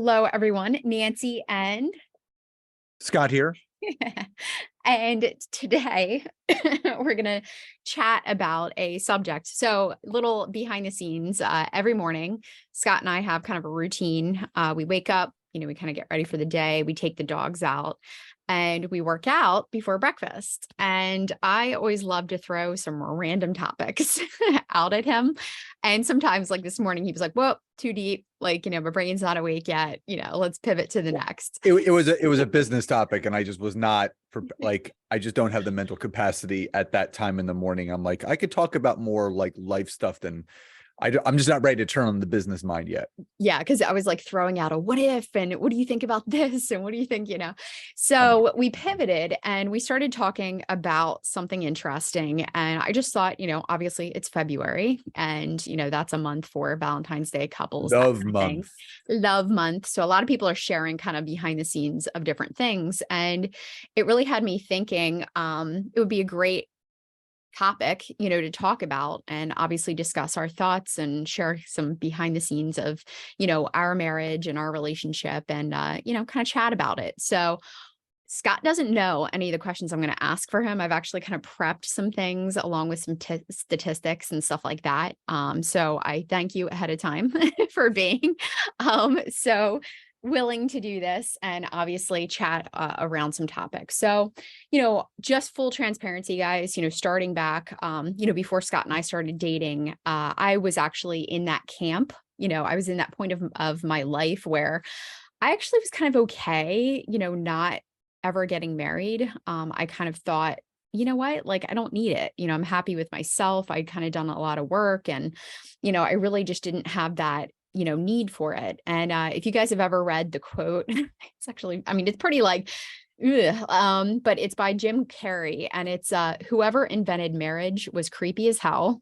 Hello, everyone. Nancy and Scott here. and today we're gonna chat about a subject. So, little behind the scenes. Every morning, Scott and I have kind of a routine. We wake up, we kind of get ready for the day. We take the dogs out, and we work out before breakfast. And I always love to throw some random topics out at him. And sometimes, like this morning, he was like, "Whoa, too deep. Like, my brain's not awake yet. Let's pivot to the next." It was a business topic, and I just was not I just don't have the mental capacity at that time in the morning. I'm like, I could talk about more like life stuff than I'm just not ready to turn on the business mind yet. Yeah, because I was like throwing out a what if and what do you think about this and what do you think? Oh, So we pivoted and we started talking about something interesting. And I just thought, obviously it's February and, that's a month for Valentine's Day couples, that love kind of thing. month. Love month. So a lot of people are sharing kind of behind the scenes of different things. And it really had me thinking it would be a great topic, to talk about and obviously discuss our thoughts and share some behind the scenes of, our marriage and our relationship and, kind of chat about it. So Scott doesn't know any of the questions I'm going to ask for him. I've actually kind of prepped some things along with some statistics and stuff like that. So I thank you ahead of time for being so willing to do this and obviously chat around some topics. So, just full transparency, guys, starting back, before Scott and I started dating, I was actually in that camp. I was in that point of my life where I actually was kind of okay, not ever getting married. I kind of thought, you know what, like, I don't need it. I'm happy with myself. I'd kind of done a lot of work and, I really just didn't have that, need for it. And if you guys have ever read the quote, it's actually, I mean, it's pretty like, ugh, but it's by Jim Carrey and it's whoever invented marriage was creepy as hell.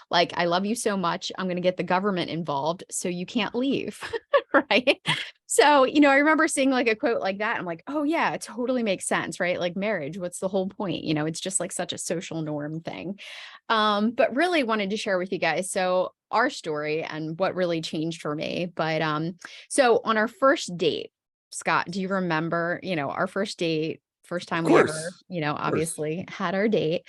Like, I love you so much, I'm going to get the government involved so you can't leave. Right. So, I remember seeing like a quote like that. I'm like, oh yeah, it totally makes sense, right? Like marriage, what's the whole point? It's just like such a social norm thing. But really wanted to share with you guys. So our story and what really changed for me. But so on our first date, Scott, do you remember, our first date, first Of time we ever, course. Of course. obviously had our date?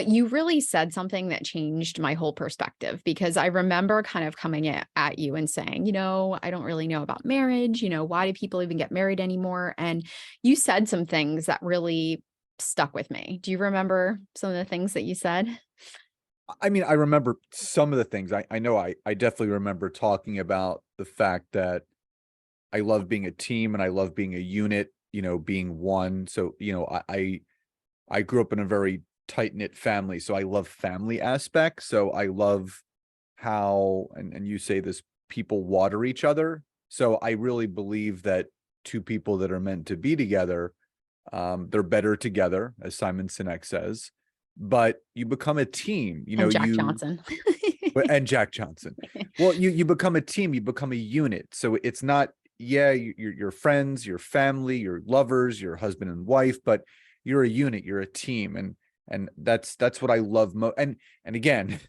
You really said something that changed my whole perspective because I remember kind of coming at you and saying, I don't really know about marriage. Why do people even get married anymore? And you said some things that really stuck with me. Do you remember some of the things that you said? I mean, I remember some of the things. I know I definitely remember talking about the fact that I love being a team and I love being a unit, being one. So, I grew up in a very tight-knit family, so I love family aspects. So I love how, and you say this, people water each other. So I really believe that two people that are meant to be together, they're better together, as Simon Sinek says, but you become a team, And Jack Johnson. and Jack Johnson. Well, you become a team, you become a unit. So it's not, yeah, you're friends, your family, your lovers, your husband and wife, but you're a unit, you're a team. And that's what I love most. And again,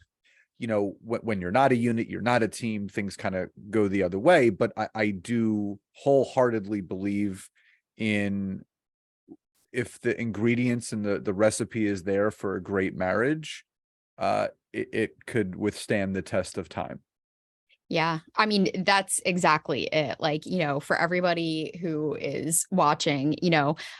when you're not a unit, you're not a team, things kind of go the other way. But I do wholeheartedly believe in, if the ingredients and the recipe is there for a great marriage, it could withstand the test of time. Yeah. I mean, that's exactly it. Like, for everybody who is watching,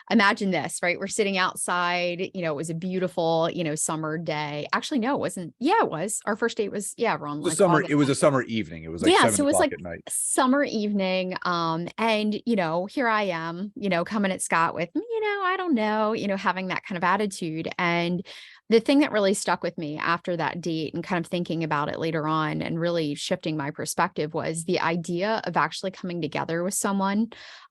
imagine this, right? We're sitting outside, it was a beautiful, summer day. Actually, no, it wasn't. Yeah, it was. Our first date was, yeah, we're on like It August. was a summer evening. It was like Yeah, seven so it was o'clock like at night. summer evening. And here I am, coming at Scott with, I don't know, having that kind of attitude. And the thing that really stuck with me after that date and kind of thinking about it later on and really shifting my perspective was the idea of actually coming together with someone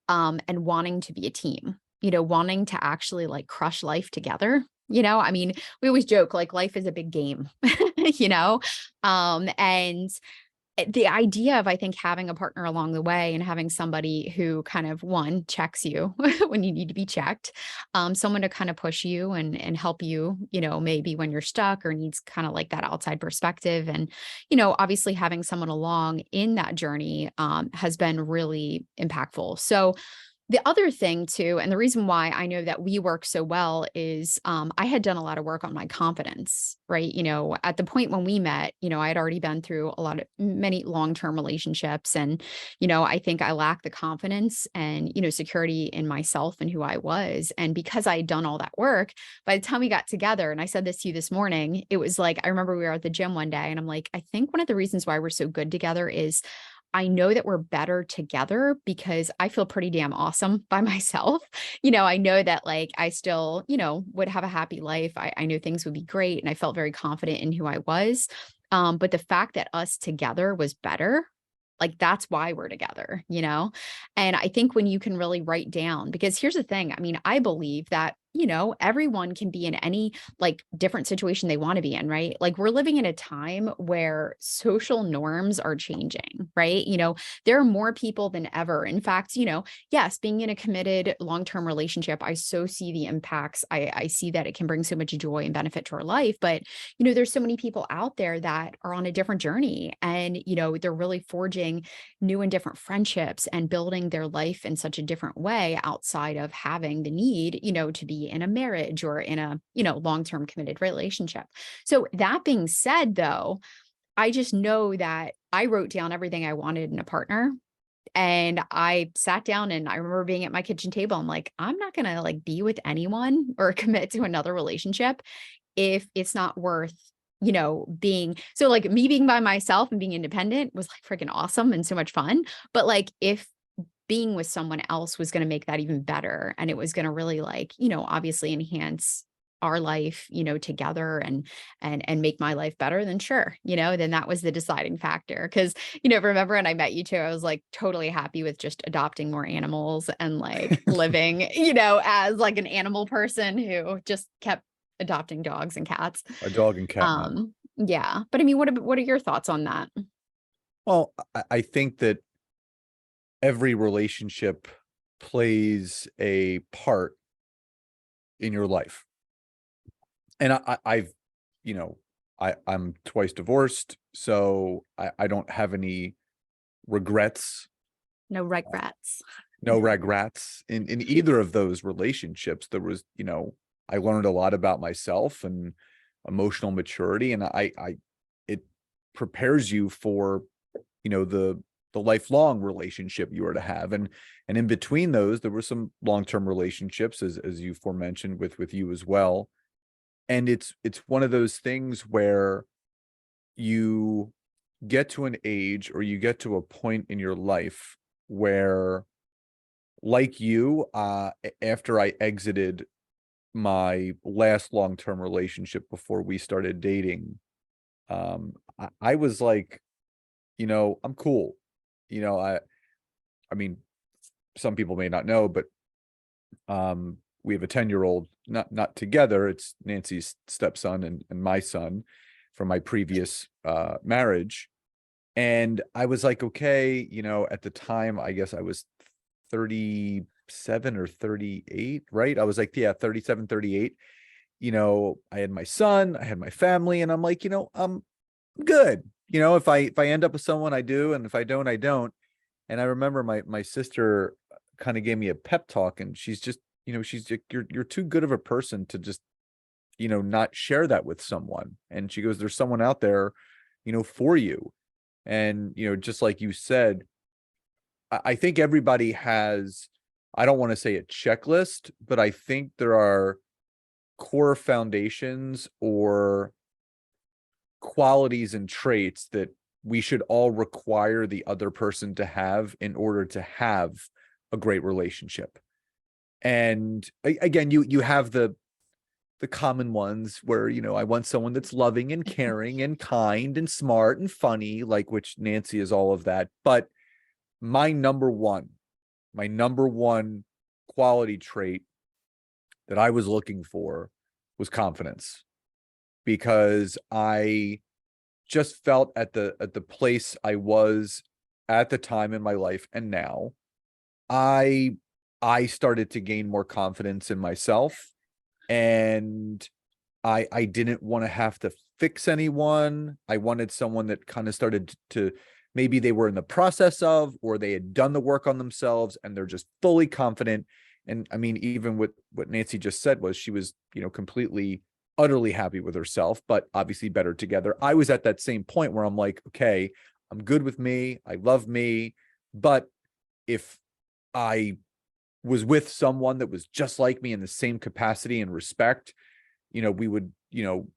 and wanting to be a team, wanting to actually like crush life together. I mean, we always joke like life is a big game, and the idea of, I think, having a partner along the way and having somebody who kind of, one, checks you when you need to be checked, someone to kind of push you and help you, maybe when you're stuck or needs kind of like that outside perspective. And, obviously having someone along in that journey has been really impactful. So the other thing too, and the reason why I know that we work so well is I had done a lot of work on my confidence, right? At the point when we met, I had already been through many long-term relationships. And, I think I lacked the confidence and, security in myself and who I was. And because I had done all that work, by the time we got together, and I said this to you this morning, it was like, I remember we were at the gym one day and I'm like, I think one of the reasons why we're so good together is I know that we're better together because I feel pretty damn awesome by myself. I know that like I still, would have a happy life. I know things would be great. And I felt very confident in who I was. But the fact that us together was better, like that's why we're together. And I think when you can really write down, because here's the thing, I mean, I believe that, everyone can be in any like different situation they want to be in, right? Like we're living in a time where social norms are changing, right? There are more people than ever. In fact, yes, being in a committed long-term relationship, I so see the impacts. I see that it can bring so much joy and benefit to our life. But, there's so many people out there that are on a different journey and, they're really forging new and different friendships and building their life in such a different way outside of having the need, to be in a marriage or in a, long-term committed relationship. So that being said, though, I just know that I wrote down everything I wanted in a partner. And I sat down and I remember being at my kitchen table. I'm like, I'm not going to like be with anyone or commit to another relationship if it's not worth, being so like me being by myself and being independent was like freaking awesome and so much fun. But like if being with someone else was going to make that even better and it was going to really like, obviously enhance our life, together and make my life better, then sure, then that was the deciding factor. Cause, remember when I met you too, I was like totally happy with just adopting more animals and like living, as like an animal person who just kept adopting dogs and cats. A dog and cat mom. Yeah. But I mean, what are your thoughts on that? Well, I think that every relationship plays a part in your life. And I've, I'm twice divorced, so I don't have any regrets, No regrets. no regrets in either of those relationships. There was, I learned a lot about myself and emotional maturity, and it prepares you for, the lifelong relationship you are to have. And in between those, there were some long-term relationships, as you forementioned with you as well. And it's one of those things where you get to an age or you get to a point in your life where, like you, after I exited my last long-term relationship before we started dating, I was like, I'm cool. You know, I mean, some people may not know, but we have a 10-year-old, not together. It's Nancy's stepson and my son from my previous marriage. And I was like, okay, at the time, I guess I was 37 or 38, right? I was like, yeah, 37, 38. I had my son, I had my family, and I'm like, I'm good. If I end up with someone, I do, and if I don't, I don't. And I remember my sister kind of gave me a pep talk, and she's just, she's like, you're too good of a person to just, not share that with someone. And she goes, there's someone out there, for you. And, just like you said, I think everybody has, I don't want to say a checklist, but I think there are core foundations or qualities and traits that we should all require the other person to have in order to have a great relationship. And again, you have the common ones where, I want someone that's loving and caring and kind and smart and funny, like, which Nancy is all of that. But my number one quality trait that I was looking for was confidence, because I just felt at the place I was at the time in my life and now, I I started to gain more confidence in myself, and I didn't want to have to fix anyone. I wanted someone that kind of started to, maybe they were in the process of, or they had done the work on themselves and they're just fully confident. And I mean, even what Nancy just said was she was, completely, utterly happy with herself, but obviously better together. I was at that same point where I'm like, okay, I'm good with me. I love me. But if I was with someone that was just like me in the same capacity and respect, we would,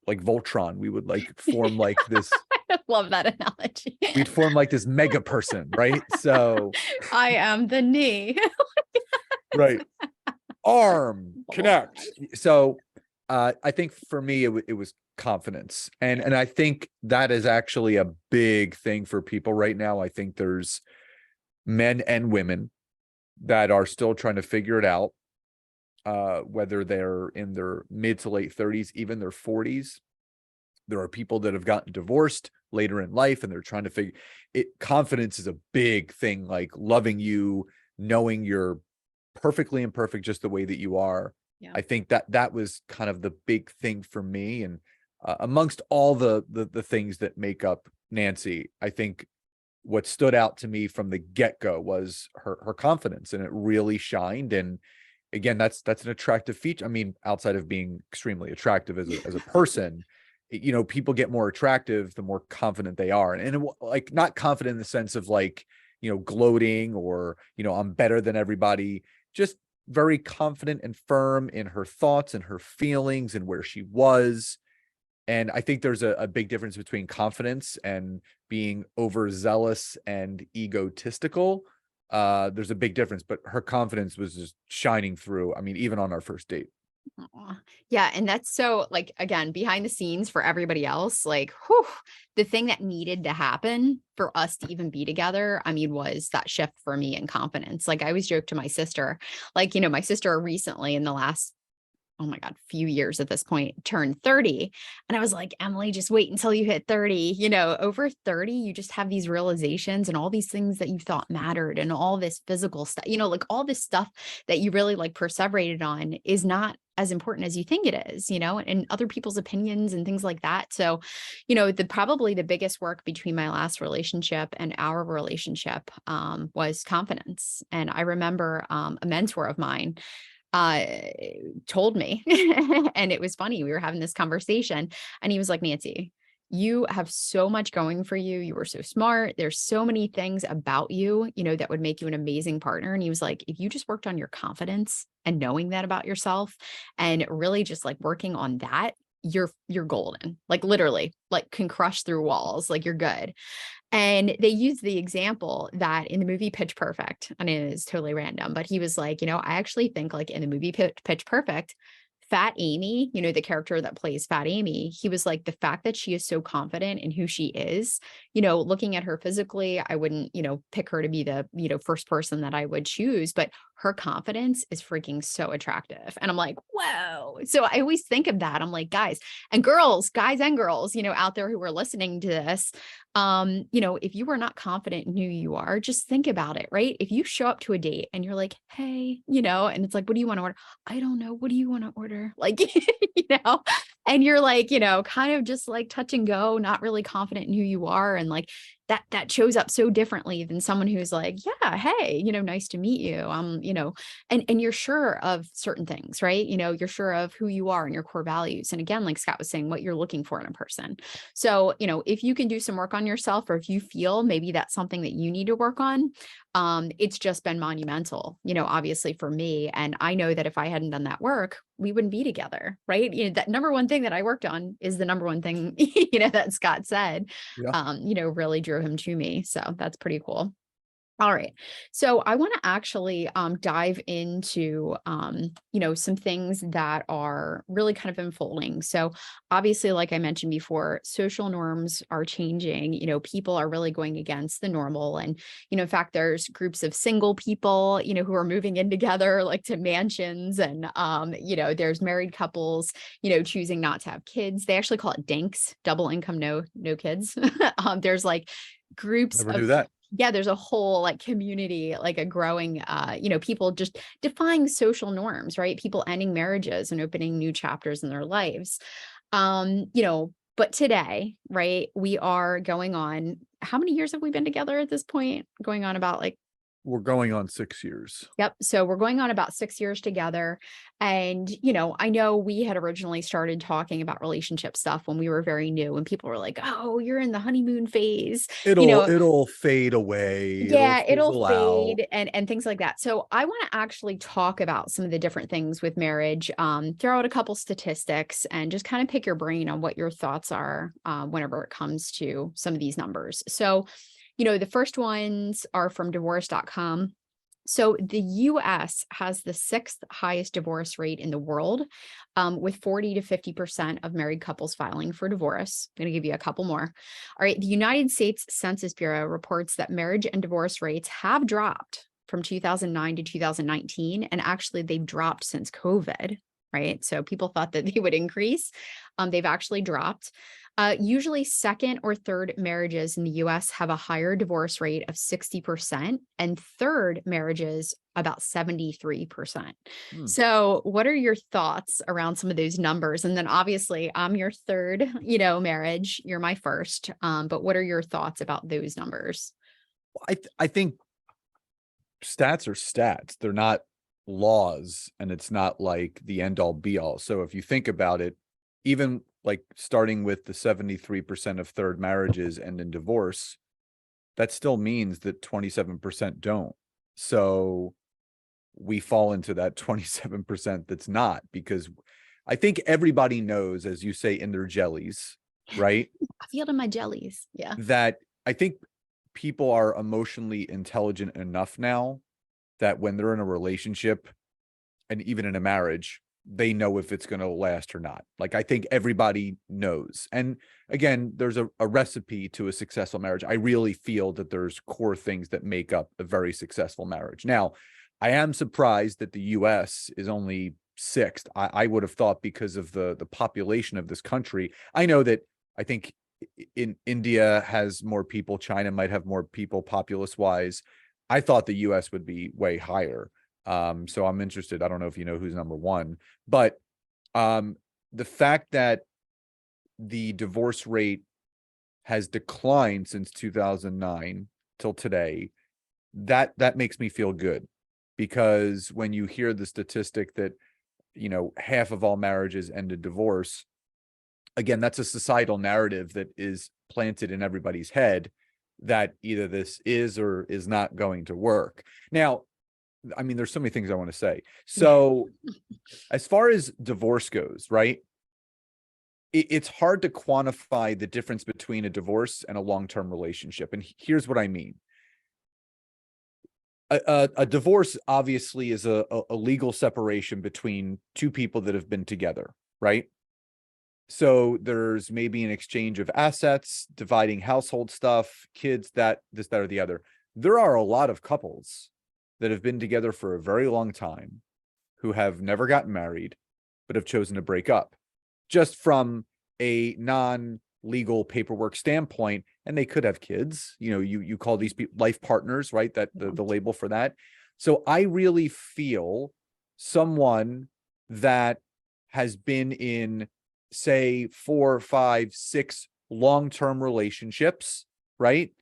like Voltron, we would like form like this, I love that analogy. we'd form like this mega person, right? So, I am the knee. right. Arm, connect. So, I think for me, it was confidence. And I think that is actually a big thing for people right now. I think there's men and women that are still trying to figure it out, whether they're in their mid to late 30s, even their 40s. There are people that have gotten divorced later in life and they're trying to figure it. Confidence is a big thing, like loving you, knowing you're perfectly imperfect just the way that you are. Yeah. I think that was kind of the big thing for me. And amongst all the things that make up Nancy, I think what stood out to me from the get-go was her confidence, and it really shined. And again, that's an attractive feature. I mean, outside of being extremely attractive as a person, people get more attractive the more confident they are. And like, not confident in the sense of like, gloating or, I'm better than everybody, just very confident and firm in her thoughts and her feelings and where she was. And I think there's a big difference between confidence and being overzealous and egotistical. There's a big difference, but her confidence was just shining through. I mean, even on our first date. Aw. Yeah, and that's so, like, again, behind the scenes for everybody else, like, whew, the thing that needed to happen for us to even be together, I mean, was that shift for me in confidence. Like, I always joke to my sister, like, my sister recently in the last, oh my God, few years at this point, turned 30. And I was like, Emily, just wait until you hit 30. Over 30, you just have these realizations and all these things that you thought mattered and all this physical stuff, like all this stuff that you really like perseverated on is not as important as you think it is, and other people's opinions and things like that. So, probably the biggest work between my last relationship and our relationship was confidence. And I remember a mentor of mine uh told me and it was funny, we were having this conversation and he was like, Nancy, you have so much going for you, you were so smart, there's so many things about you, that would make you an amazing partner. And he was like, if you just worked on your confidence and knowing that about yourself and really just like working on that, you're golden, like literally, like can crush through walls, like you're good. And they used the example that in the movie Pitch Perfect, and it is totally random, but he was like, I actually think like in the movie Pitch Perfect, Fat Amy, the character that plays Fat Amy, he was like, the fact that she is so confident in who she is, looking at her physically, I wouldn't, pick her to be the, first person that I would choose, but her confidence is freaking so attractive. And I'm like, whoa. So I always think of that. I'm like, guys and girls, guys and girls, out there who are listening to this, if you are not confident in who you are, just think about it, right? If you show up to a date and you're like, hey, and it's like, what do you want to order? I don't know. What do you want to order? Like, and you're like, kind of just like touch and go, not really confident in who you are. And like that shows up so differently than someone who's like, yeah, hey, nice to meet you. And you're sure of certain things, right? You're sure of who you are and your core values. And again, like Scott was saying, what you're looking for in a person. So, if you can do some work on yourself, or if you feel maybe that's something that you need to work on, it's just been monumental, obviously for me. And I know that if I hadn't done that work, we wouldn't be together, right? That number one thing that I worked on is the number one thing, that Scott said, Yeah. really drew him to me. So that's pretty cool. All right. So I want to actually dive into some things that are really kind of unfolding. So obviously, like I mentioned before, social norms are changing. People are really going against the normal. And, in fact, there's groups of single people, who are moving in together like to mansions. And there's married couples, choosing not to have kids. They actually call it DINKs, double income, no kids. There's like groups Never of knew that. yeah, there's a whole like community, like a growing, people just defying social norms, right? People ending marriages and opening new chapters in their lives. But today, right, we are going on, how many years have we been together at this point? Going on about like We're going on 6 years. Yep. So we're going on about 6 years together. And, I know we had originally started talking about relationship stuff when we were very new, and people were like, oh, you're in the honeymoon phase, you It'll know, it'll fade away. It'll yeah, it'll fizzle out. fade and things like that. So I want to actually talk about some of the different things with marriage, throw out a couple statistics and just kind of pick your brain on what your thoughts are whenever it comes to some of these numbers. So, the first ones are from divorce.com. So the US has the sixth highest divorce rate in the world, with 40 to 50% of married couples filing for divorce. I'm going to give you a couple more. All right. The United States Census Bureau reports that marriage and divorce rates have dropped from 2009 to 2019. And actually, they've dropped since COVID, right? So people thought that they would increase. They've actually dropped. Usually, second or third marriages in the US have a higher divorce rate of 60%, and third marriages about 73%. Hmm. So, what are your thoughts around some of those numbers? And then, obviously, I'm your third, marriage. You're my first. But what are your thoughts about those numbers? I think stats are stats. They're not laws, and it's not like the end all be all. So if you think about it, even like starting with the 73% of third marriages end in divorce, that still means that 27% don't. So we fall into that 27% that's not, because I think everybody knows, as you say, in their jellies, right? I feel it in my jellies. Yeah. That I think people are emotionally intelligent enough now that when they're in a relationship and even in a marriage, they know if it's going to last or not. Like, I think everybody knows. And again, there's a recipe to a successful marriage. I really feel that there's core things that make up a very successful marriage. Now, I am surprised that the US is only sixth. I would have thought, because of the population of this country. I know that I think in India has more people, China might have more people populace wise. I thought the US would be way higher. So I'm interested. I don't know if you know who's number one, but the fact that the divorce rate has declined since 2009 till today, that makes me feel good, because when you hear the statistic that, half of all marriages end in divorce, again, that's a societal narrative that is planted in everybody's head that either this is or is not going to work. Now, I mean, there's so many things I want to say. So as far as divorce goes, right? It's hard to quantify the difference between a divorce and a long-term relationship. And here's what I mean. A divorce obviously is a legal separation between two people that have been together, right? So there's maybe an exchange of assets, dividing household stuff, kids, that, this, that, or the other. There are a lot of couples that have been together for a very long time who have never gotten married, but have chosen to break up just from a non-legal paperwork standpoint. And they could have kids, you call these people life partners, right? That the label for that. So I really feel someone that has been in, say, 4, 5, 6 long-term relationships, right?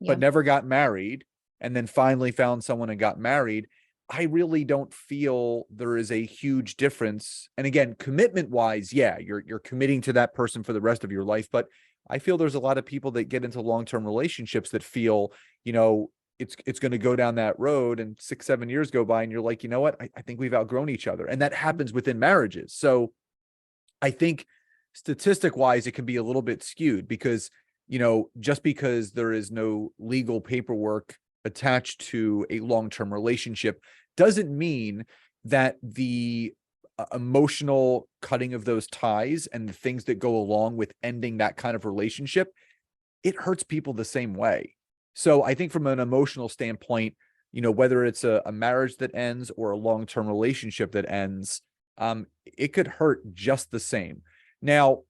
Yeah. But never got married, and then finally found someone and got married. I really don't feel there is a huge difference. And again, commitment wise, yeah, you're committing to that person for the rest of your life. But I feel there's a lot of people that get into long-term relationships that feel, it's going to go down that road, and 6, 7 years go by and you're like, you know what? I think we've outgrown each other. And that happens within marriages. So I think statistic wise, it can be a little bit skewed because, just because there is no legal paperwork attached to a long-term relationship doesn't mean that the emotional cutting of those ties and the things that go along with ending that kind of relationship, it hurts people the same way. So I think from an emotional standpoint, whether it's a marriage that ends or a long-term relationship that ends, it could hurt just the same. Now,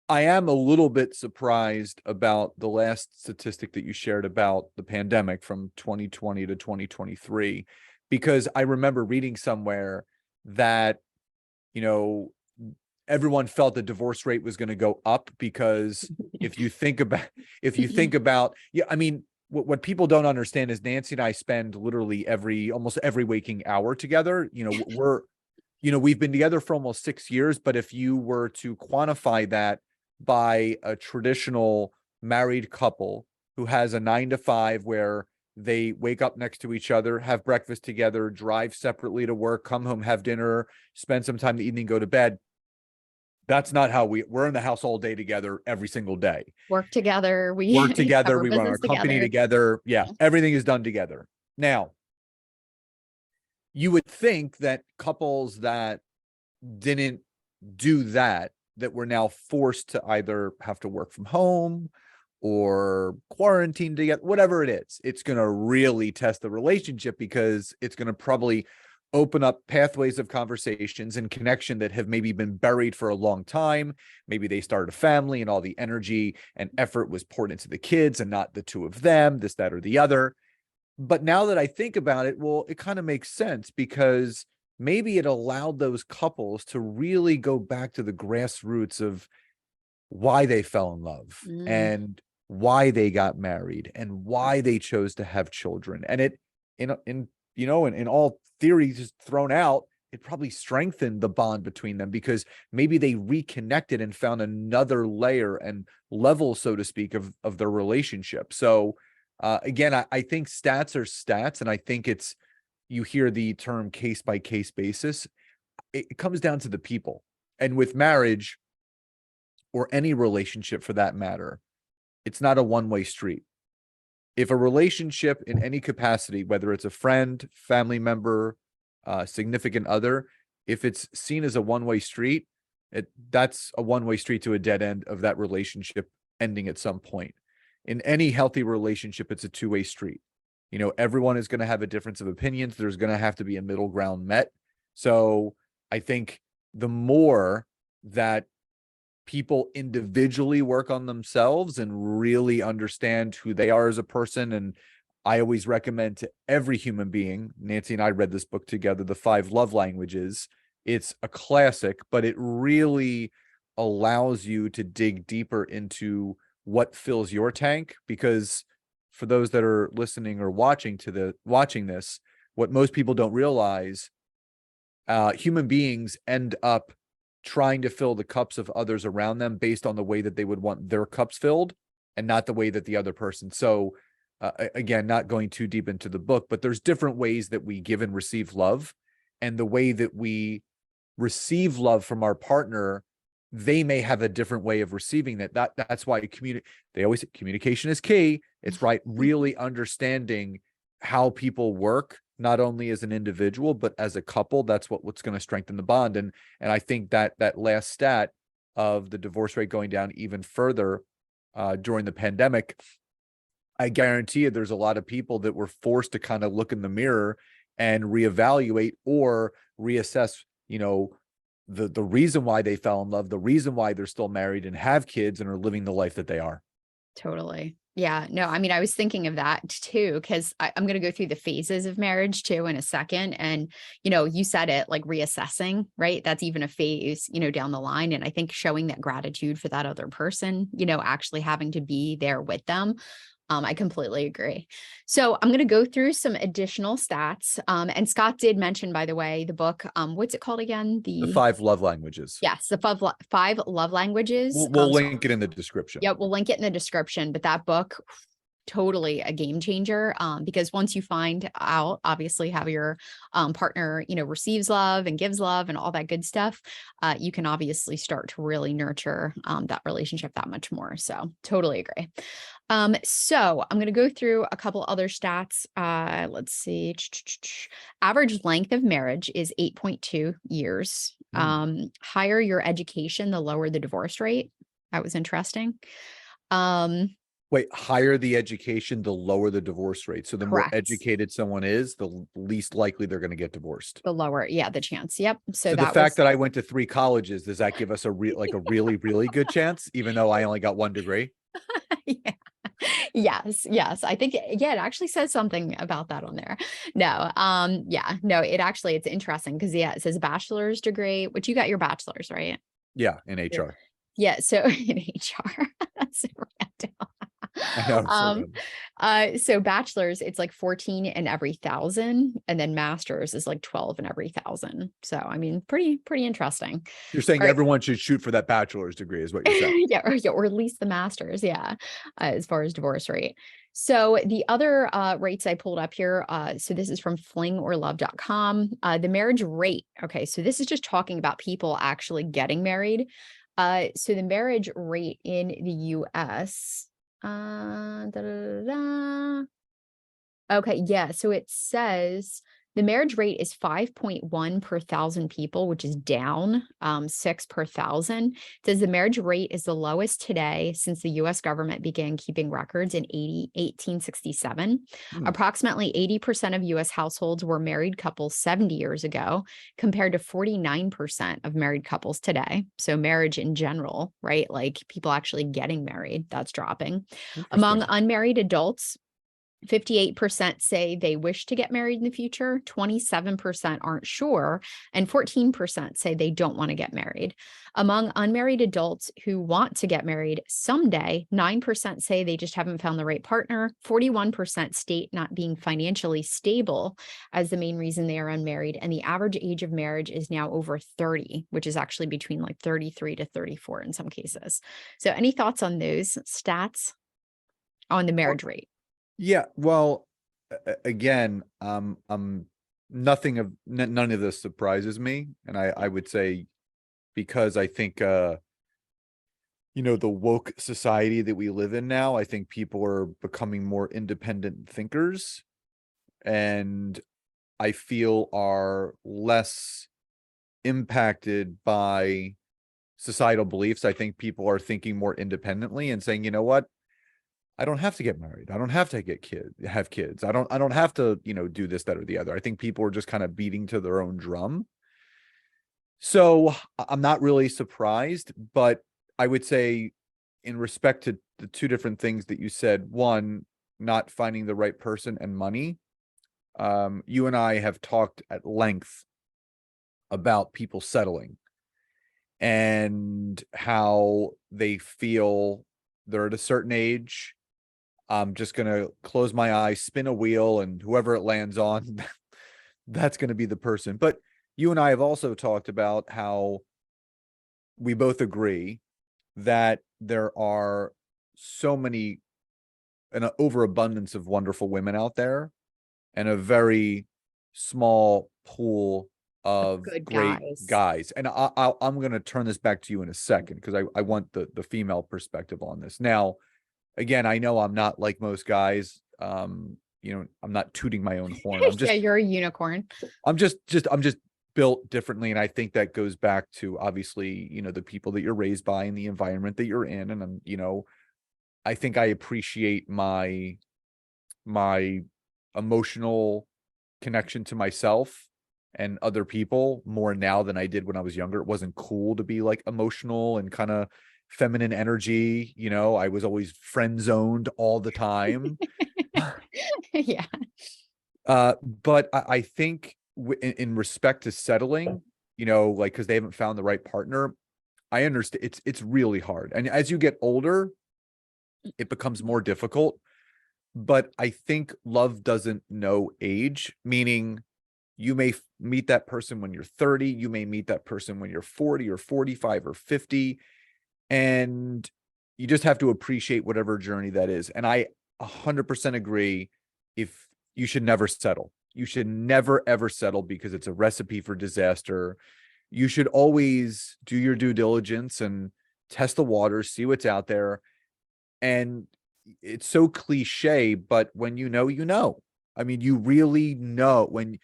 I am a little bit surprised about the last statistic that you shared about the pandemic from 2020 to 2023, because I remember reading somewhere that, everyone felt the divorce rate was going to go up because if you think about, yeah, I mean, what people don't understand is Nancy and I spend literally almost every waking hour together. We've been together for almost 6 years, but if you were to quantify that by a traditional married couple who has a 9 to 5 where they wake up next to each other, have breakfast together, drive separately to work, come home, have dinner, spend some time in the evening, go to bed. That's not how we're in the house all day together every single day. Work together. We Work have together. our We run our business company together. together. Yeah, Yeah. everything is done together. Now, you would think that couples that didn't do that were now forced to either have to work from home or quarantine together, whatever it is, it's going to really test the relationship, because it's going to probably open up pathways of conversations and connection that have maybe been buried for a long time. Maybe they started a family and all the energy and effort was poured into the kids and not the two of them, this, that, or the other. But now that I think about it, well, it kind of makes sense, because maybe it allowed those couples to really go back to the grassroots of why they fell in love Mm, and why they got married and why they chose to have children. And it, in all theories thrown out, it probably strengthened the bond between them, because maybe they reconnected and found another layer and level, so to speak, of their relationship. So again, I think stats are stats, and I think you hear the term case by case basis. It comes down to the people. And with marriage, or any relationship for that matter, it's not a one-way street. If a relationship in any capacity, whether it's a friend, family member, significant other, if it's seen as a one-way street, that's a one-way street to a dead end of that relationship ending at some point. In any healthy relationship, it's a two-way street. Everyone is going to have a difference of opinions. There's going to have to be a middle ground met. So I think the more that people individually work on themselves and really understand who they are as a person. And I always recommend to every human being, Nancy and I read this book together, The 5 Love Languages. It's a classic, but it really allows you to dig deeper into what fills your tank. Because for those that are listening or watching this, what most people don't realize, human beings end up trying to fill the cups of others around them based on the way that they would want their cups filled, and not the way that the other person. So again, not going too deep into the book, but there's different ways that we give and receive love, and the way that we receive love from our partner, they may have a different way of receiving that. That's why they always say communication is key. It's right. Really understanding how people work, not only as an individual, but as a couple. That's what's going to strengthen the bond. And I think that last stat of the divorce rate going down even further during the pandemic, I guarantee you there's a lot of people that were forced to kind of look in the mirror and reevaluate or reassess, the reason why they fell in love, the reason why they're still married and have kids and are living the life that they are. totally. Yeah. No, I mean, I was thinking of that too, because I'm going to go through the phases of marriage too in a second. And, you said it, like reassessing, right? That's even a phase, down the line. And I think showing that gratitude for that other person, actually having to be there with them. I completely agree. So I'm going to go through some additional stats. And Scott did mention, by the way, the book, what's it called again? The 5 Love Languages. Yes, the five love languages. We'll link it in the description. Yep, we'll link it in the description. But that book, totally a game changer, because once you find out, obviously, how your partner, receives love and gives love and all that good stuff, you can obviously start to really nurture that relationship that much more. So totally agree. So I'm going to go through a couple other stats. Let's see. Average length of marriage is 8.2 years. Hmm. Higher your education, the lower the divorce rate. That was interesting. Um, Wait, higher the education, the lower the divorce rate. So the more Correct. educated someone is, the least likely they're going to get divorced. The lower, yeah, the chance. Yep. So So the that fact was, that I went to 3 colleges, does that give us a really, really good chance, even though I only got 1 degree? yeah. Yes, yes. I think yeah, it actually says something about that on there. No, yeah, no, it's interesting because yeah, it says bachelor's degree, which you got your bachelor's, right? Yeah, in Yeah. HR. Yeah, so in HR, that's super random. I know, it's so Um, random. so bachelor's, it's like 14 in every 1,000, and then master's is like 12 in every 1,000. So I mean, pretty interesting. You're saying All right. everyone should shoot for that bachelor's degree, is what you're saying. Yeah, or at least the masters, yeah, as far as divorce rate. So the other rates I pulled up here, so this is from flingorlove.com. The marriage rate. Okay, so this is just talking about people actually getting married. So the marriage rate in the US. Da, da, da, da. Okay, yeah. So it says the marriage rate is 5.1 per 1,000 people, which is down 6 per 1,000. It says the marriage rate is the lowest today since the US government began keeping records in 1867. Hmm, Approximately 80% of US households were married couples 70 years ago, compared to 49% of married couples today. So marriage in general, right? Like people actually getting married, that's dropping. Among interesting. unmarried adults, 58% say they wish to get married in the future, 27% aren't sure, and 14% say they don't want to get married. Among unmarried adults who want to get married someday, 9% say they just haven't found the right partner, 41% state not being financially stable as the main reason they are unmarried, and the average age of marriage is now over 30, which is actually between like 33 to 34 in some cases. So any thoughts on those stats on the Well, marriage rate? yeah, well, again, none of this surprises me, and I would say because I think the woke society that we live in now, I think people are becoming more independent thinkers, and I feel are less impacted by societal beliefs. I think people are thinking more independently and saying, you know what? I don't have to get married. I don't have to have kids. I don't have to, do this, that, or the other. I think people are just kind of beating to their own drum. So I'm not really surprised, but I would say in respect to the two different things that you said, one, not finding the right person and money. You and I have talked at length about people settling and how they feel they're at a certain age. I'm just going to close my eyes, spin a wheel, and whoever it lands on, that's going to be the person. But you and I have also talked about how we both agree that there are so many, an overabundance of wonderful women out there and a very small pool of Good great guys. guys. And I'm going to turn this back to you in a second because I want the female perspective on this. Now, again, I know I'm not like most guys. I'm not tooting my own horn. Yeah, you're a unicorn. I'm just built differently. And I think that goes back to obviously, the people that you're raised by and the environment that you're in. And I think I appreciate my emotional connection to myself and other people more now than I did when I was younger. It wasn't cool to be like emotional and kind of feminine energy. I was always friend zoned all the time. Yeah. But I think in respect to settling, like because they haven't found the right partner, I understand it's really hard. And as you get older, it becomes more difficult. But I think love doesn't know age, meaning you may meet that person when you're 30, you may meet that person when you're 40 or 45 or 50, and you just have to appreciate whatever journey that is. And I 100% agree. If you should never settle, you should never ever settle because it's a recipe for disaster. You should always do your due diligence and test the waters, see what's out there. And it's so cliche, but when you know, you know. I mean, you really know. When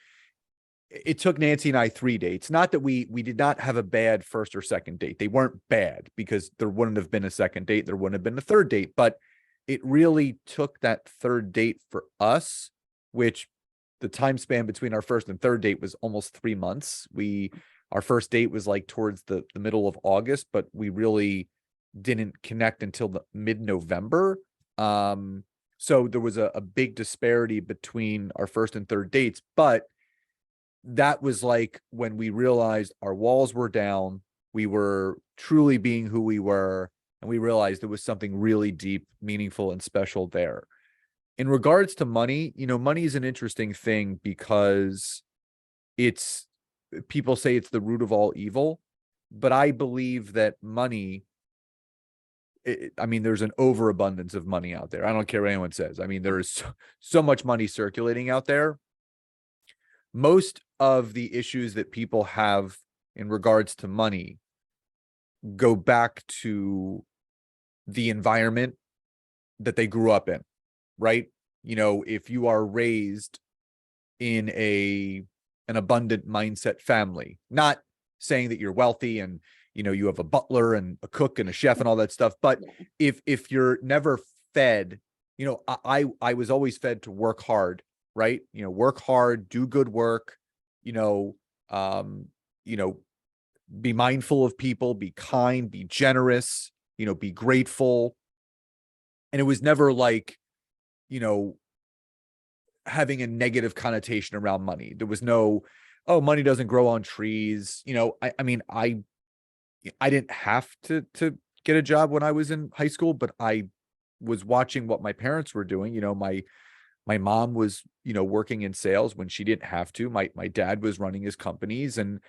it took Nancy and I 3 dates. Not that we did not have a bad first or second date. They weren't bad, because there wouldn't have been a second date. There wouldn't have been a third date. But it really took that third date for us, which the time span between our first and third date was almost 3 months. Our first date was like towards the middle of August, but we really didn't connect until the mid-November. So there was a big disparity between our first and third dates, but that was like when we realized our walls were down, we were truly being who we were, and we realized there was something really deep, meaningful, and special there. In regards to money, money is an interesting thing because it's people say it's the root of all evil, but I believe that money, I mean, there's an overabundance of money out there. I don't care what anyone says. I mean, there is so much money circulating out there. Most of the issues that people have in regards to money go back to the environment that they grew up in, right? If you are raised in an abundant mindset family, not saying that you're wealthy and you have a butler and a cook and a chef and all that stuff, but if you're never fed, I was always fed to work hard, right? Work hard, do good work, um, be mindful of people, be kind, be generous, be grateful. And it was never like, having a negative connotation around money. There was no, oh, money doesn't grow on trees. I mean, I didn't have to get a job when I was in high school, but I was watching what my parents were doing. My mom was, working in sales when she didn't have to. My dad was running his companies, and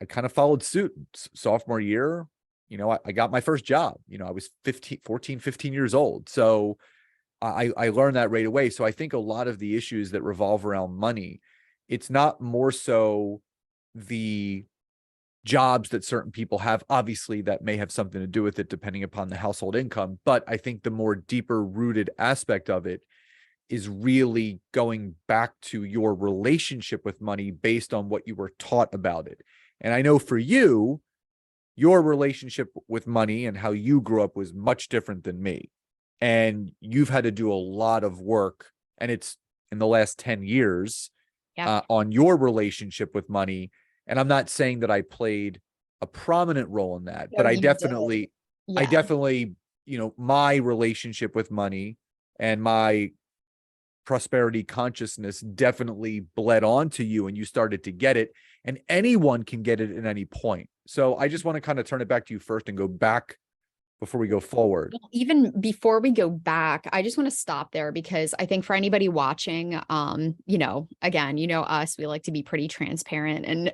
I kind of followed suit. Sophomore year, I got my first job. I was 15 years old. So I learned that right away. So I think a lot of the issues that revolve around money, it's not more so the jobs that certain people have. Obviously, that may have something to do with it depending upon the household income. But I think the more deeper rooted aspect of it is really going back to your relationship with money based on what you were taught about it. And I know for you, your relationship with money and how you grew up was much different than me. And you've had to do a lot of work, and it's in the last 10 years Yep. on your relationship with money. And I'm not saying that I played a prominent role in that, No, but I you did. definitely, Yeah. my relationship with money and my prosperity consciousness definitely bled onto you, and you started to get it, and anyone can get it at any point. So I just want to kind of turn it back to you first and go back before we go forward. Well, even before we go back, I just want to stop there because I think for anybody watching, again, us, we like to be pretty transparent and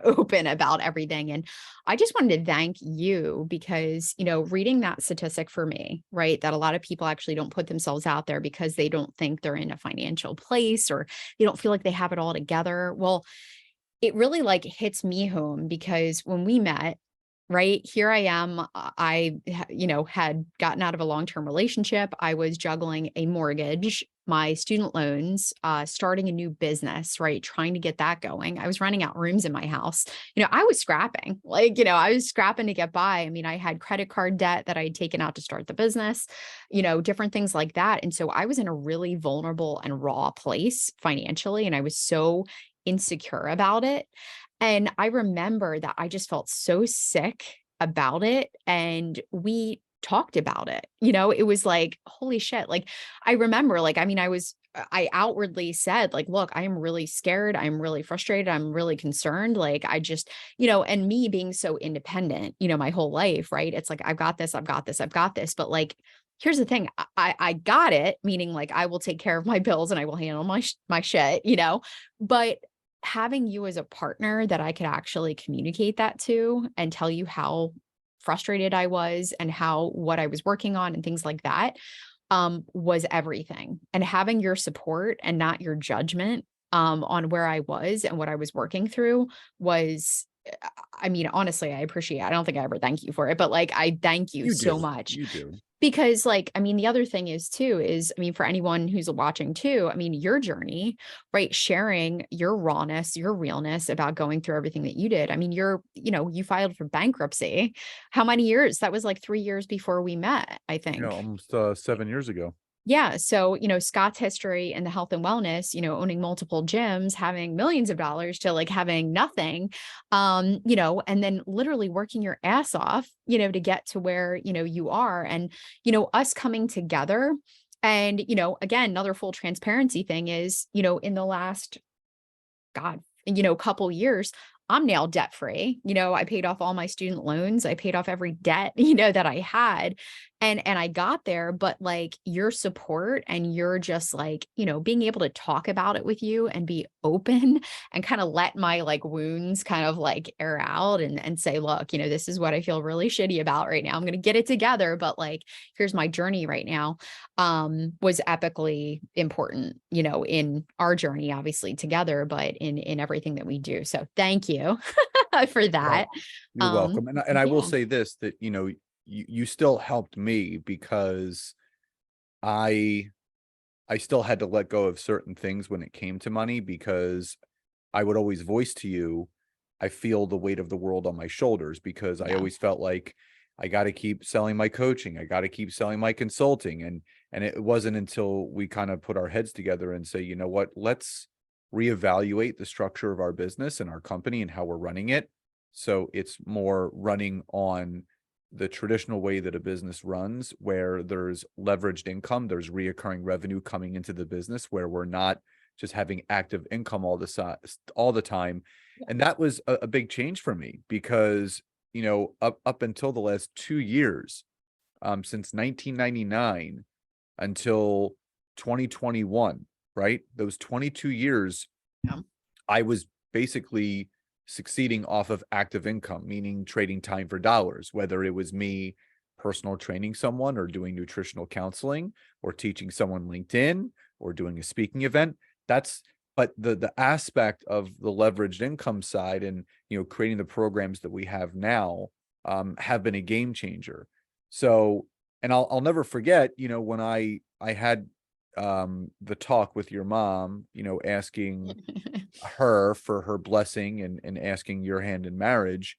open about everything. And I just wanted to thank you because, reading that statistic for me, right, that a lot of people actually don't put themselves out there because they don't think they're in a financial place or they don't feel like they have it all together. Well, it really like hits me home because when we met, right here I am, had gotten out of a long-term relationship. I was juggling a mortgage, my student loans, starting a new business, right? Trying to get that going. I was renting out rooms in my house. I was scrapping, I was scrapping to get by. I mean, I had credit card debt that I had taken out to start the business, different things like that. And so I was in a really vulnerable and raw place financially. And I was so insecure about it. And I remember that I just felt so sick about it. And we talked about it. It was like, holy shit. Like, I remember, I outwardly said, like, look, I am really scared. I'm really frustrated. I'm really concerned. Like, I just, and me being so independent, my whole life, right? It's like, I've got this, I've got this, I've got this. But like, here's the thing. I got it, meaning like, I will take care of my bills and I will handle my shit, but having you as a partner that I could actually communicate that to and tell you how frustrated I was and what I was working on and things like that, was everything. And having your support and not your judgment, on where I was and what I was working through was, I mean, honestly, I appreciate it. I don't think I ever thank you for it, but like, I thank you You so do. much. You do. Because like, I mean, the other thing is too, is, I mean, for anyone who's watching too, I mean, your journey, right? Sharing your rawness, your realness about going through everything that you did. I mean, you filed for bankruptcy. How many years? That was like 3 years before we met, I Yeah, think. almost 7 years ago. Yeah. So, Scott's history in the health and wellness, owning multiple gyms, having millions of dollars to like having nothing, and then literally working your ass off, to get to where, you are. And, us coming together. And, again, another full transparency thing is, in the last God, couple years, I'm now debt free. I paid off all my student loans. I paid off every debt, that I had. And I got there, but like your support and you're just like, being able to talk about it with you and be open and kind of let my like wounds kind of like air out and say, look, this is what I feel really shitty about right now. I'm going to get it together, but like, here's my journey right now, was epically important, in our journey, obviously together, but in everything that we do. So thank you for that. Well, you're welcome. And I will Yeah. say this, that, you still helped me because I I still had to let go of certain things when it came to money, because I would always voice to you, I feel the weight of the world on my shoulders, because I Yeah. always felt like I got to keep selling my coaching. I got to keep selling my consulting. And it wasn't until we kind of put our heads together and say, you know what, let's reevaluate the structure of our business and our company and how we're running it. So it's more running on the traditional way that a business runs, where there's leveraged income, there's reoccurring revenue coming into the business, where we're not just having active income all the time. And that was a big change for me, because, up until the last 2 years, since 1999 until 2021, right? Those 22 years, Yeah. I was basically succeeding off of active income, meaning trading time for dollars, whether it was me personal training someone, or doing nutritional counseling, or teaching someone LinkedIn, or doing a speaking event. That's But the aspect of the leveraged income side, and creating the programs that we have now, have been a game changer. So, and I'll never forget, when I had the talk with your mom, asking her for her blessing, and asking your hand in marriage.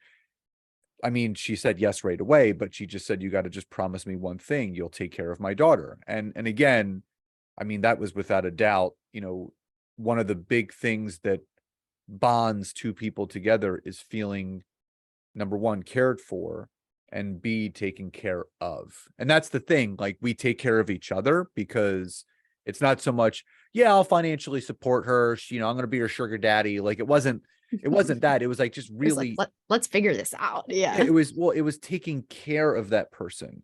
I mean, she said yes right away, but she just said, you got to just promise me one thing, you'll take care of my daughter. And again, I mean, that was without a doubt, one of the big things that bonds two people together is feeling, number one, cared for, and B, taken care of. And that's the thing, like, we take care of each other, because it's not so much, yeah, I'll financially support her, I'm going to be her sugar daddy. Like, it wasn't that. It was like, just It's like, really, let's figure this out. yeah, Yeah. it was taking care of that person,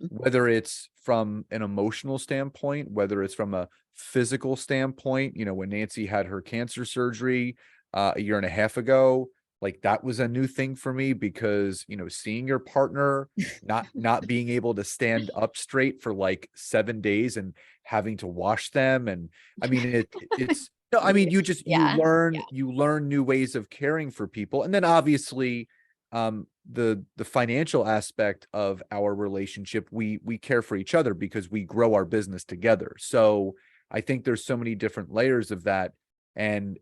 whether it's from an emotional standpoint, whether it's from a physical standpoint. When Nancy had her cancer surgery a year and a half ago, like, that was a new thing for me, because, seeing your partner not being able to stand up straight for like 7 days, and having to wash them. And I mean, it's no, I mean, you Yeah. learn Yeah. new ways of caring for people. And then obviously, the financial aspect of our relationship, we care for each other, because we grow our business together. So I think there's so many different layers of that. And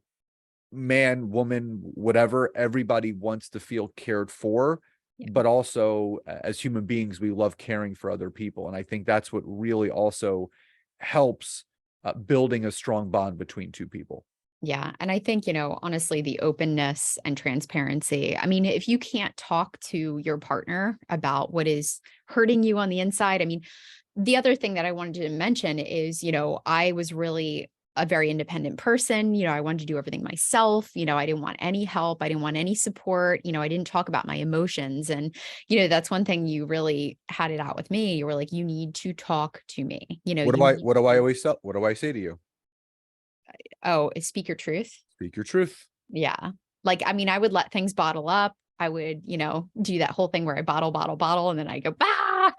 man, woman, whatever, everybody wants to feel cared for, Yeah. but also, as human beings, we love caring for other people. And I think that's what really also helps building a strong bond between two people. Yeah. And I think, honestly, the openness and transparency. I mean, if you can't talk to your partner about what is hurting you on the inside, I mean, the other thing that I wanted to mention is, I was really a very independent person. I wanted to do everything myself. I didn't want any help. I didn't want any support. I didn't talk about my emotions. And, that's one thing you really had it out with me. You were like, you need to talk to me. You need What do I to, always say? What do I say to you? oh, speak your truth. Speak your truth. Yeah. Like, I mean, I would let things bottle up. I would, do that whole thing where I bottle, and then I go, bah,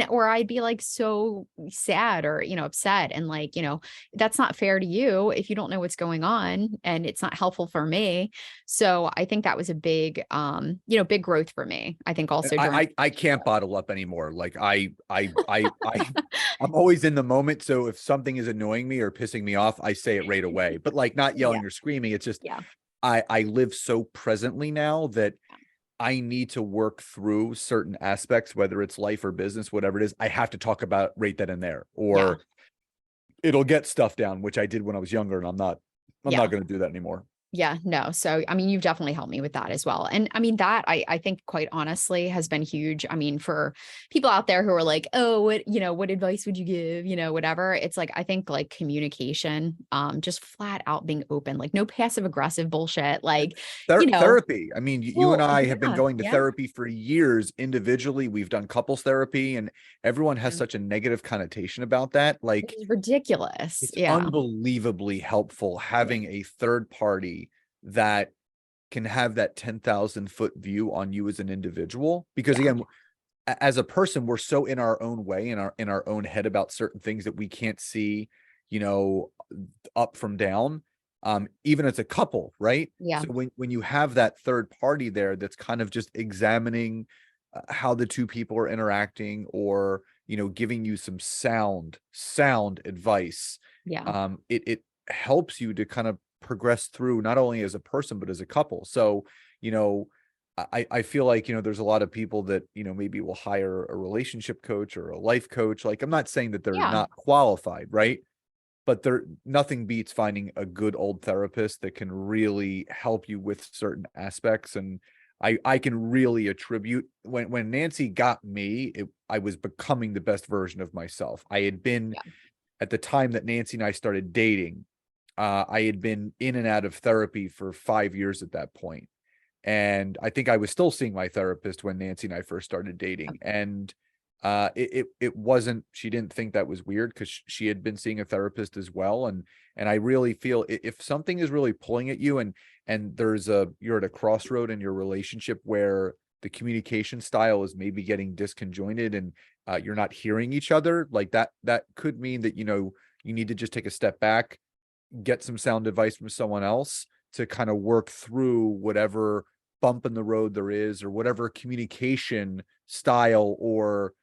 or I'd be like so sad or, upset. And like, that's not fair to you if you don't know what's going on, and it's not helpful for me. So I think that was a big, big growth for me. I think And also during. I can't bottle up anymore. Like I'm always in the moment. So if something is annoying me or pissing me off, I say it right away. But like not Yeah. yelling or screaming. It's just Yeah. I live so presently now that I need to work through certain aspects, whether it's life or business, whatever it is. I have to talk about right then and there, Yeah. or it'll get stuff down, which I did when I was younger, and I'm not Yeah. going to do that anymore. Yeah, no. So, I mean, you've definitely helped me with that as well. And I mean, that I think quite honestly has been huge. I mean, for people out there who are like, oh, what advice would you give? Whatever. It's like, I think like communication, just flat out being open, like no passive aggressive bullshit. Like, Therapy. I mean, you and well, I have been yeah, going to yeah, therapy for years individually. We've done couples therapy, and everyone has yeah. such a negative connotation about that. Which Like, is ridiculous. it's Yeah. unbelievably helpful Yeah. having a third party that can have that 10,000-foot view on you as an individual. Because Yeah. again, as a person, we're so in our own way, in our own head about certain things that we can't see, you know, up from down. Even as a couple, right? Yeah. So when you have that third party there that's kind of just examining how the two people are interacting, or giving you some sound advice, Yeah. it helps you to kind of progress through, not only as a person but as a couple. So you know I feel like, there's a lot of people that, maybe will hire a relationship coach or a life coach. Like, I'm not saying that they're Yeah. not qualified, right? But nothing beats finding a good old therapist that can really help you with certain aspects. And I can really attribute, when Nancy got me, I was becoming the best version of myself. I had been, Yeah. at the time that Nancy and I started dating, I had been in and out of therapy for 5 years at that point. And I think I was still seeing my therapist when Nancy and I first started dating. And it wasn't, she didn't think that was weird, because she had been seeing a therapist as well. And I really feel, if something is really pulling at you, and you're at a crossroad in your relationship where the communication style is maybe getting disconjointed, and you're not hearing each other, like that could mean that, you need to just take a step back, get some sound advice from someone else to kind of work through whatever bump in the road there is, or whatever communication style or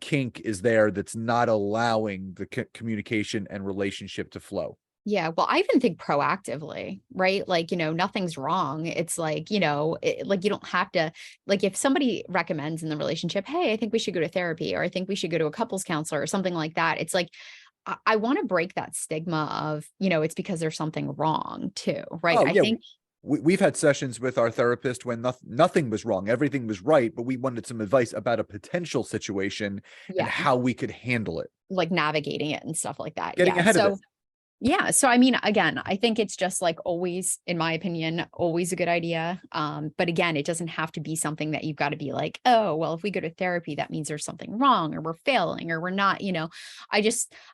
kink is there that's not allowing the communication and relationship to flow. Yeah, well, I even think proactively, right? Like, nothing's wrong. It's like, like you don't have to, like if somebody recommends in the relationship, hey, I think we should go to therapy, or I think we should go to a couples counselor or something like that. It's like, I want to break that stigma of, it's because there's something wrong too, right? Oh I yeah, think, we've had sessions with our therapist when nothing was wrong, everything was right, but we wanted some advice about a potential situation and yeah, how we could handle it, like navigating it and stuff like that. getting Yeah. ahead of it. So, yeah. So, I mean, again, I think it's just like always, in my opinion, always a good idea. But again, it doesn't have to be something that you've got to be like, oh, well, if we go to therapy, that means there's something wrong, or we're failing, or we're not,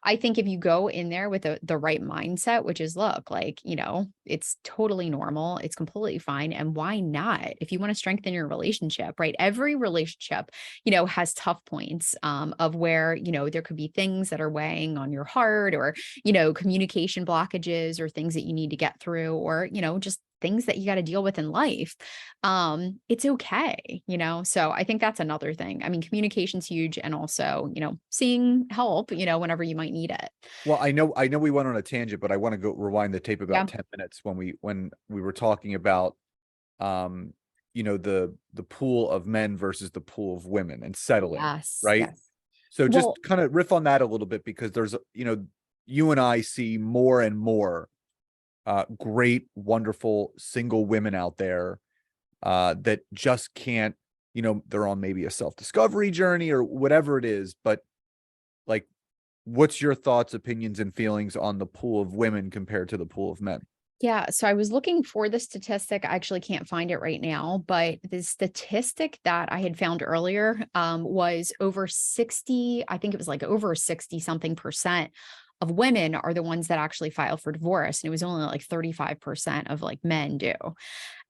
I think if you go in there with the right mindset, which is, look, like, it's totally normal. It's completely fine. And why not? If you want to strengthen your relationship, right? Every relationship, has tough points, of where, there could be things that are weighing on your heart, or, communication blockages, or things that you need to get through, or, just things that you got to deal with in life. It's okay, so I think that's another thing. I mean, communication's huge, and also, seeing help, whenever you might need it. Well, I know we went on a tangent, but I want to go rewind the tape Yeah. about 10 minutes when we were talking about um the pool of men versus the pool of women and settling, Yes. right? Yes. So just Well, kind of riff on that a little bit, because there's you and I see more and more great, wonderful single women out there that just can't, they're on maybe a self-discovery journey or whatever it is, but like, what's your thoughts, opinions, and feelings on the pool of women compared to the pool of men? yeah. So I was looking for the statistic. I actually can't find it right now, but the statistic that I had found earlier, was over 60, I think it was like over 60 something percent of women are the ones that actually file for divorce. And it was only like 35% of like men do.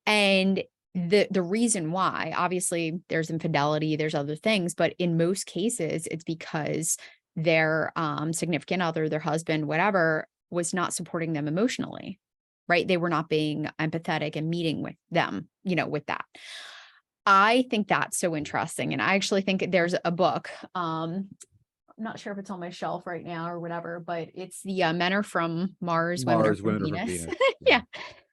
And the reason why, obviously there's infidelity, there's other things, but in most cases it's because their significant other, their husband, whatever, was not supporting them emotionally, right? They were not being empathetic and meeting with them, with that. I think that's so interesting. And I actually think there's a book. I'm not sure if it's on my shelf right now or whatever, but it's the Men Are From Mars, Women Are Mars, From women are from Venus. Venus. Yeah.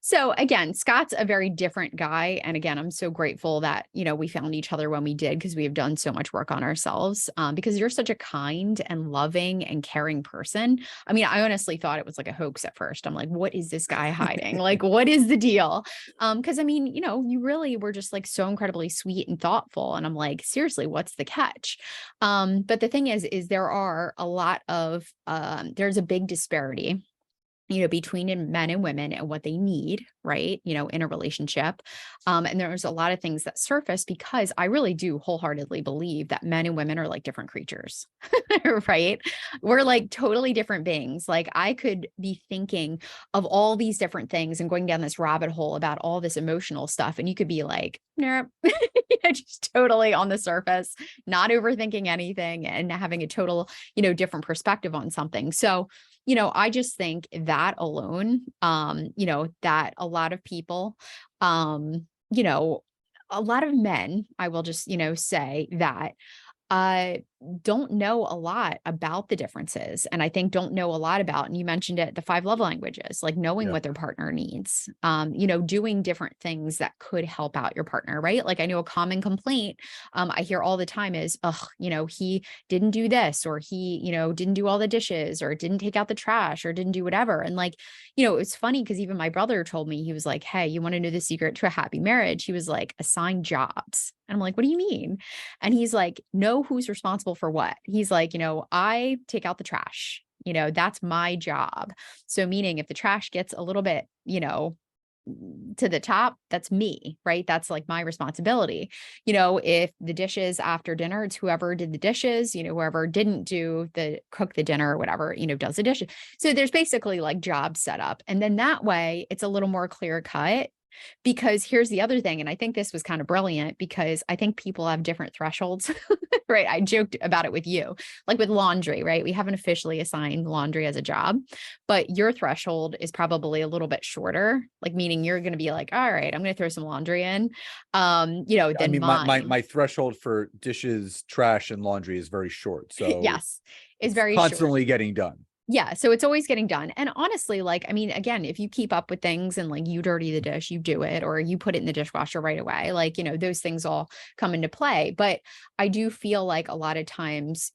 So again, Scott's a very different guy. And again, I'm so grateful that, we found each other when we did, because we have done so much work on ourselves. Because you're such a kind and loving and caring person. I mean, I honestly thought it was like a hoax at first. I'm like, what is this guy hiding? Like, what is the deal? Because I mean, you really were just like so incredibly sweet and thoughtful. And I'm like, seriously, what's the catch? But the thing is there are a lot of there's a big disparity, between men and women and what they need, right? In a relationship. And there's a lot of things that surface because I really do wholeheartedly believe that men and women are like different creatures, right? We're like totally different beings. Like I could be thinking of all these different things and going down this rabbit hole about all this emotional stuff. And you could be like, nope, just totally on the surface, not overthinking anything and having a total, different perspective on something. So, I just think that alone, that a lot of people, you know, a lot of men, I will just, say that uh, don't know a lot about the differences. And I think don't know a lot about, and you mentioned it, the 5 love languages, like knowing Yeah. what their partner needs, doing different things that could help out your partner, right? Like I know a common complaint I hear all the time is, oh, he didn't do this, or he, didn't do all the dishes, or didn't take out the trash, or didn't do whatever. And like, it's funny because even my brother told me, he was like, hey, you want to know the secret to a happy marriage? He was like, assign jobs. And I'm like, what do you mean? And he's like, know who's responsible for what. He's like, I take out the trash, that's my job. So meaning if the trash gets a little bit, to the top, that's me, right? That's like my responsibility. If the dishes after dinner, it's whoever did the dishes, whoever didn't cook the dinner or whatever, does the dishes. So there's basically like jobs set up. And then that way it's a little more clear cut. Because here's the other thing, and I think this was kind of brilliant because I think people have different thresholds, right? I joked about it with you, like with laundry, right? We haven't officially assigned laundry as a job, but your threshold is probably a little bit shorter, like meaning you're going to be like, all right, I'm going to throw some laundry in, I than mean, my mine. my threshold for dishes, trash, and laundry is very short, so Yes, is it's very short. constantly getting done. Yeah, so it's always getting done. And honestly, like, I mean, again, if you keep up with things and like you dirty the dish, you do it, or you put it in the dishwasher right away, like, those things all come into play. But I do feel like a lot of times,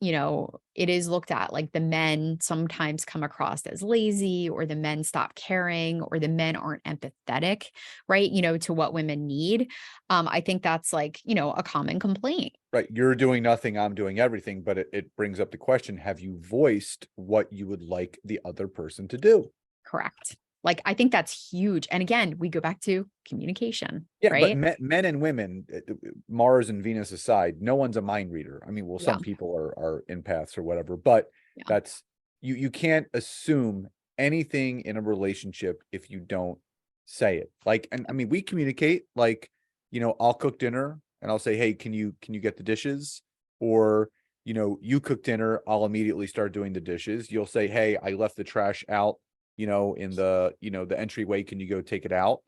it is looked at like the men sometimes come across as lazy, or the men stop caring, or the men aren't empathetic, right? To what women need. I think that's like, a common complaint. Right, you're doing nothing, I'm doing everything, but it brings up the question, have you voiced what you would like the other person to do? Correct. Like, I think that's huge. And again, we go back to communication, Yeah, but right? men and women, Mars and Venus aside, no one's a mind reader. I mean, well, Yeah. some people are empaths or whatever, but Yeah. that's you can't assume anything in a relationship if you don't say it. Like, and I mean, we communicate like, I'll cook dinner and I'll say, hey, can you get the dishes? Or, you cook dinner, I'll immediately start doing the dishes. You'll say, hey, I left the trash out, in the entryway. Can you go take it out?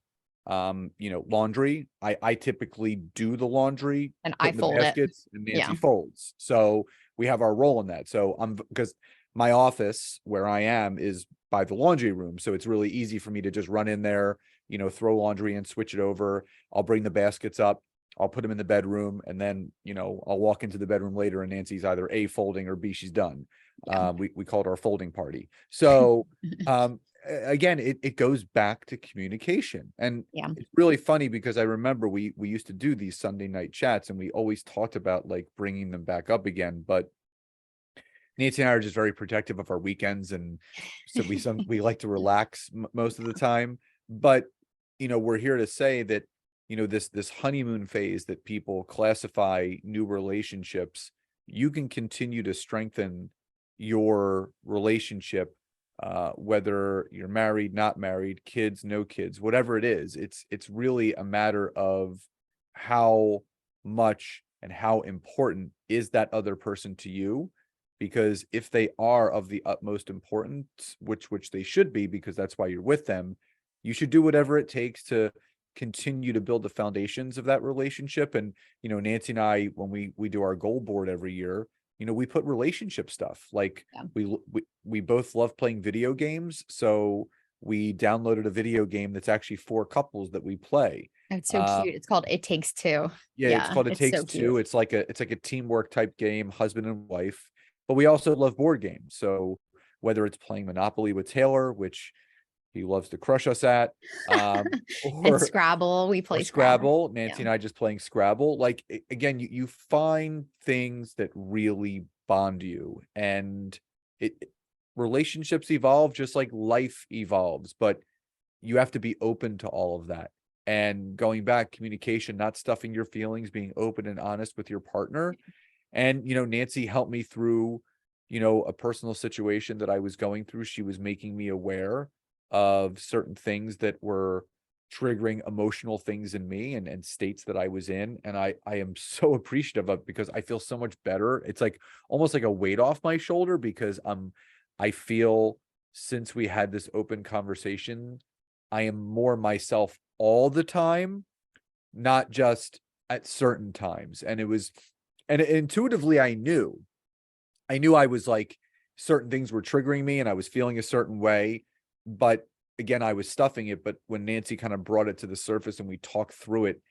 Laundry, I typically do the laundry, And put I in the fold it. baskets, and Yeah. Nancy folds. So we have our role in that. So because my office where I am is by the laundry room. So it's really easy for me to just run in there, throw laundry and switch it over. I'll bring the baskets up. I'll put them in the bedroom, and then, I'll walk into the bedroom later and Nancy's either A, folding, or B, she's done. Yeah. We call it our folding party. So, again, it goes back to communication. And Yeah. it's really funny because I remember we used to do these Sunday night chats, and we always talked about like bringing them back up again. But Nancy and I are just very protective of our weekends, and so we like to relax most of the time. But we're here to say that this honeymoon phase that people classify new relationships, you can continue to strengthen your relationship whether you're married, not married, kids, no kids, whatever it is, it's really a matter of how much and how important is that other person to you. Because if they are of the utmost importance, which they should be, because that's why you're with them, you should do whatever it takes to continue to build the foundations of that relationship. And Nancy and I, when we do our goal board every year, we put relationship stuff like Yeah. we both love playing video games, so we downloaded a video game that's actually for couples that we play. It's so cute. It's called It Takes Two. Yeah, it's Yeah, called It it's Takes so cute. Two. It's like a teamwork type game, husband and wife. But we also love board games. So whether it's playing Monopoly with Taylor, which he loves to crush us at, And or Scrabble, we or play Scrabble. Scrabble. Yeah, Nancy and I just playing Scrabble. Like again, you find things that really bond you, and it relationships evolve just like life evolves, but you have to be open to all of that. And going back, communication, not stuffing your feelings, being open and honest with your partner. And Nancy helped me through a personal situation that I was going through. She was making me aware of certain things that were triggering emotional things in me, and states that I was in. And I am so appreciative of, because I feel so much better. It's like almost like a weight off my shoulder, because I feel, since we had this open conversation, I am more myself all the time, not just at certain times. And it was, and intuitively I knew I was like, certain things were triggering me and I was feeling a certain way, but again, I was stuffing it. But when Nancy kind of brought it to the surface and we talked through it,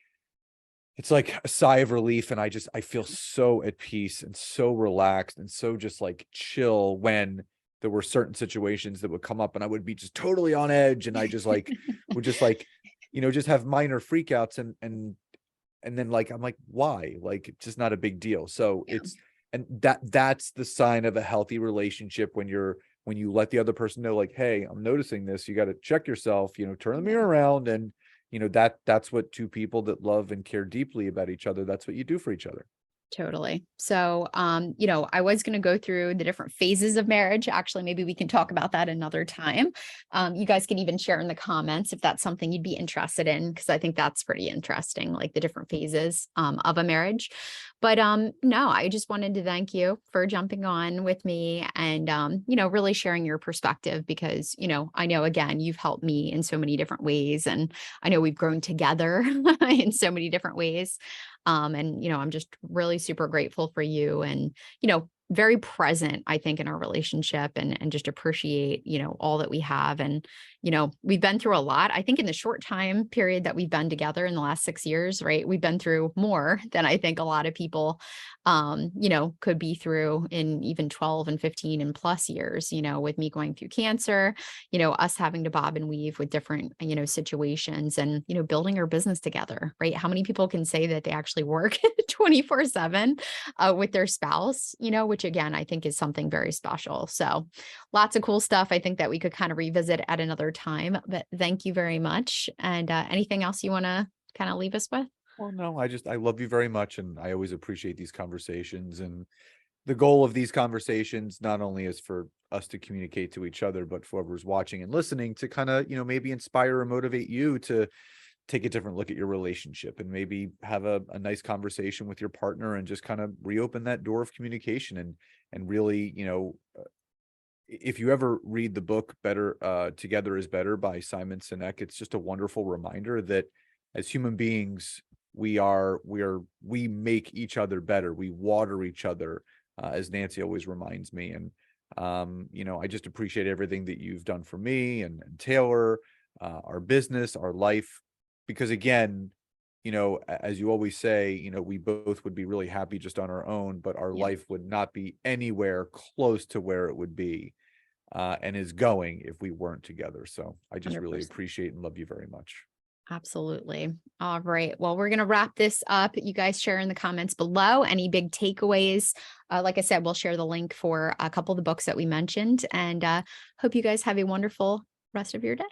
it's like a sigh of relief. And I feel so at peace and so relaxed and so just like chill, when there were certain situations that would come up and I would be just totally on edge. And I just like, would just like, just have minor freakouts, and then like, I'm like, why? Like, it's just not a big deal. So yeah, and that's the sign of a healthy relationship, when you let the other person know, like, hey, I'm noticing this, you got to check yourself, turn the yeah. mirror around. And that's what two people that love and care deeply about each other, that's what you do for each other. Totally. So, I was going to go through the different phases of marriage. Actually, maybe we can talk about that another time. You guys can even share in the comments if that's something you'd be interested in, because I think that's pretty interesting, like the different phases of a marriage. But no, I just wanted to thank you for jumping on with me and, really sharing your perspective, because, I know, again, you've helped me in so many different ways. And I know we've grown together in so many different ways. And, I'm just really super grateful for you and, very present, I think, in our relationship, and just appreciate, all that we have. And, we've been through a lot. I think in the short time period that we've been together in the last 6 years, right? We've been through more than I think a lot of people, could be through in even 12 and 15 and plus years, with me going through cancer, us having to bob and weave with different, situations, and, building our business together, right? How many people can say that they actually work 24/7 with their spouse, which again, I think is something very special. So lots of cool stuff. I think that we could kind of revisit at another time, but thank you very much. And anything else you want to kind of leave us with? Well, no, I love you very much, and I always appreciate these conversations. And the goal of these conversations not only is for us to communicate to each other, but for whoever's watching and listening to kind of, maybe inspire or motivate you to take a different look at your relationship, and maybe have a nice conversation with your partner, and just kind of reopen that door of communication. And really, if you ever read the book Better Together is Better by Simon Sinek, it's just a wonderful reminder that as human beings, we make each other better. We water each other, as Nancy always reminds me. And I just appreciate everything that you've done for me and Taylor, our business, our life. Because again, as you always say, we both would be really happy just on our own, but our Yeah, life would not be anywhere close to where it would be, and is going, if we weren't together. So I just really 100%. appreciate and love you very much. Absolutely. All right. Well, we're going to wrap this up. You guys share in the comments below any big takeaways. Like I said, we'll share the link for a couple of the books that we mentioned, and hope you guys have a wonderful rest of your day.